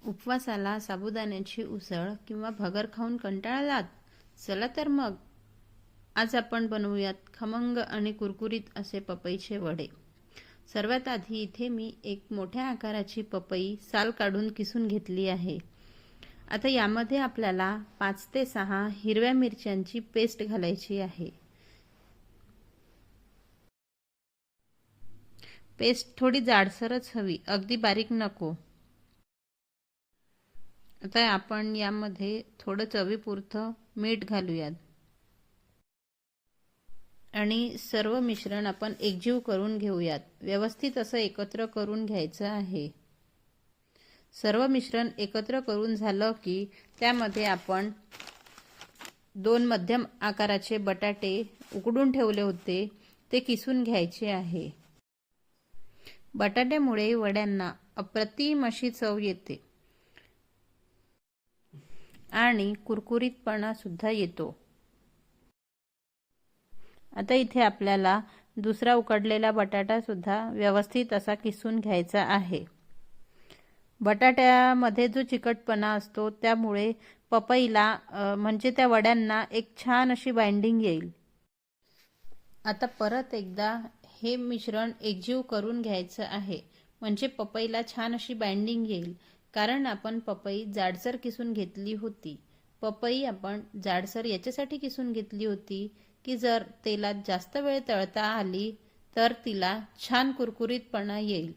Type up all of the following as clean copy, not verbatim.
उपवासाला साबुदाण्याची उसळ किंवा भगर खाऊन कंटाळलात? चला तर मग आज आपण बनवूयात खमंग आणि कुरकुरीत असे पपईचे वडे। सर्वात आधी इथे मी एक मोठ्या आकाराची पपई साल काढून किसून घेतली आहे। आता यामध्ये आपल्याला 5 ते 6 हिरव्या मिरच्यांची पेस्ट घालायची आहे। पेस्ट थोडी जाडसरच हवी, अगदी बारीक नको। आता आपण यामध्ये थोडं चवीपुरतं मीठ घालूयात आणि सर्व मिश्रण आपण एकजीव करून घेऊयात। व्यवस्थित असं एकत्र करून घ्यायचं आहे। सर्व मिश्रण एकत्र करून झालं की त्यामध्ये आपण 2 मध्यम आकाराचे बटाटे उकडून ठेवले होते ते किसून घ्यायचे आहे। बटाट्यामुळे वड्यांना अप्रतिम अशी चव येते आणि कुरकुरीतपणा सुद्धा येतो। आता इथे आपल्याला दुसरा उकडलेला बटाटा सुद्धा व्यवस्थित असा किसून घ्यायचा आहे। बटाट्यामध्ये जो चिकटपणा असतो त्यामुळे पपईला म्हणजे त्या वड्यांना एक छान अशी बाइंडिंग येईल। आता परत एकदा हे मिश्रण एकजीव करून घ्यायचं आहे, म्हणजे पपईला छान अशी बाइंडिंग येईल। कारण आपण पपई जाडसर किसून घेतली होती। पपई आपण जाडसर याच्यासाठी किसून घेतली होती की जर तेलात जास्त वेळ तळता आली तर तिला छान कुरकुरीतपणा येईल।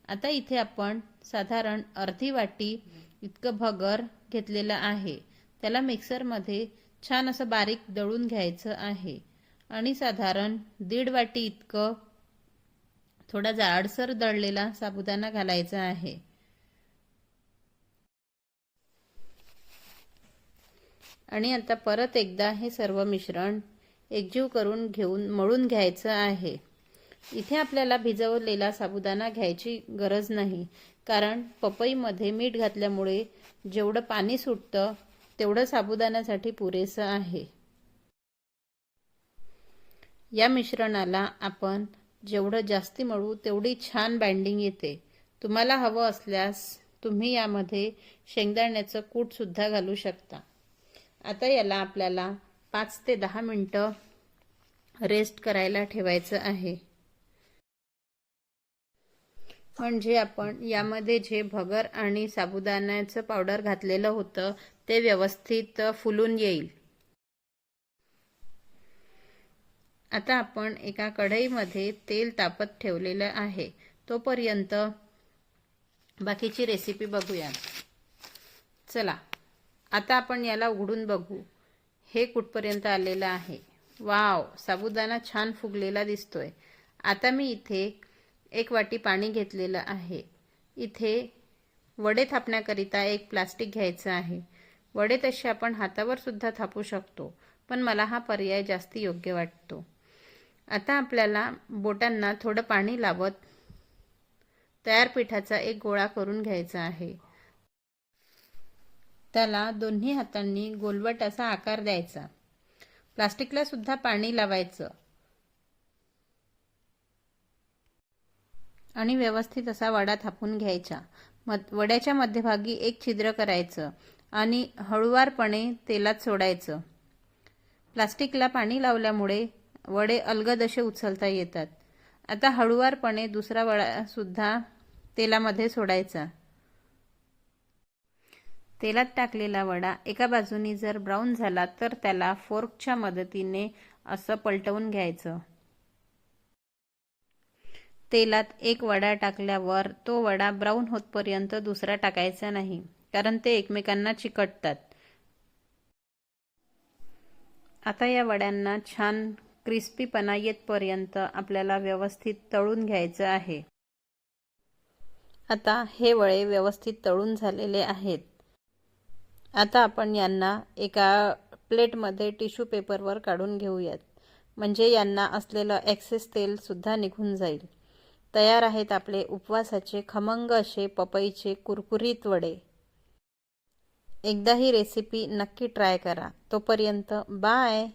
आता इथे आपण साधारण अर्धी वाटी इतकं भगर घेतलेलं आहे। त्याला मिक्सरमध्ये छान असं बारीक दळून घ्यायचं आहे आणि साधारण 1.5 वाटी इतकं थोडा जाडसर दळलेला साबुदाणा घालायचा आहे। आणि आता परत एकदा हे सर्व मिश्रण एकजीव करून घेऊन मळून घ्यायचं आहे। इथे आपल्याला भिजवलेला साबुदाणा घ्यायची गरज नाही, कारण पपईमध्ये मीठ घातल्यामुळे जेवढं पाणी सुटतं तेवढं साबुदाण्यासाठी पुरेसं आहे। या मिश्रणाला आपण जेवढं जास्ती मळू तेवढी छान बाइंडिंग येते। तुम्हाला हवं असल्यास तुम्ही यामध्ये शेंगदाण्याचं कूट सुद्धा घालू शकता। आता याला आपल्याला 5 ते 10 मिनिटं रेस्ट करायला ठेवायचं आहे। म्हणजे आपण यामध्ये जे भगर आणि साबुदाण्याचं पावडर घातलेलं होतं ते व्यवस्थित फुलून येईल। आता आपण एका कढईमध्ये तेल तापत ठेवलेलं आहे, तोपर्यंत बाकीची रेसिपी बघूया। चला आता आपण याला उघडून बघू, हे कुठपर्यंत आलेलं आहे। वाव, साबुदाणा छान फुगलेला दिसतोय। आता मी इथे 1 वाटी पाणी घेतलेलं आहे। इथे वडे थापण्याकरिता एक प्लास्टिक घ्यायचं आहे। वडे तसे आपण हातावर सुद्धा थापू शकतो, पण मला हा पर्याय जास्त योग्य वाटतो। आता आपल्याला बोटांना थोडं पाणी लावत तयार पिठाचा एक गोळा करून घ्यायचा आहे। त्याला दोन्ही हातांनी गोलवट असा आकार द्यायचा। प्लास्टिकला सुद्धा पाणी लावायचं आणि व्यवस्थित असा वडा थापून घ्यायचा। वड्याच्या मध्यभागी एक छिद्र करायचं आणि हळूवारपणे तेलात सोडायचं। प्लास्टिकला पाणी लावल्यामुळे वडे अलगद असे उचलता येतात। आता हळूवारपणे दुसरा वडा सुद्धा तेलामध्ये सोडायचा। तेलात टाकलेला वडा एका बाजूनी जर ब्राऊन झाला तर त्याला फोर्कच्या मदतीने असं पलटवून घ्यायचं। तेलात एक वडा टाकल्यावर तो वडा ब्राऊन होतपर्यंत दुसरा टाकायचा नाही, कारण ते एकमेकांना चिकटतात। आता या वड्यांना छान क्रिस्पीपणा येतपर्यंत आपल्याला व्यवस्थित तळून घ्यायचं आहे। आता हे वडे व्यवस्थित तळून झालेले आहेत। आता आपण यांना एका प्लेटमध्ये टिश्यू पेपरवर काढून घेऊयात, म्हणजे यांना असलेलं एक्सेस तेल सुद्धा निघून जाईल। तयार आहेत आपले उपवासाचे खमंग असे पपईचे कुरकुरीत वडे। एकदा ही रेसिपी नक्की ट्राय करा। तोपर्यंत बाय।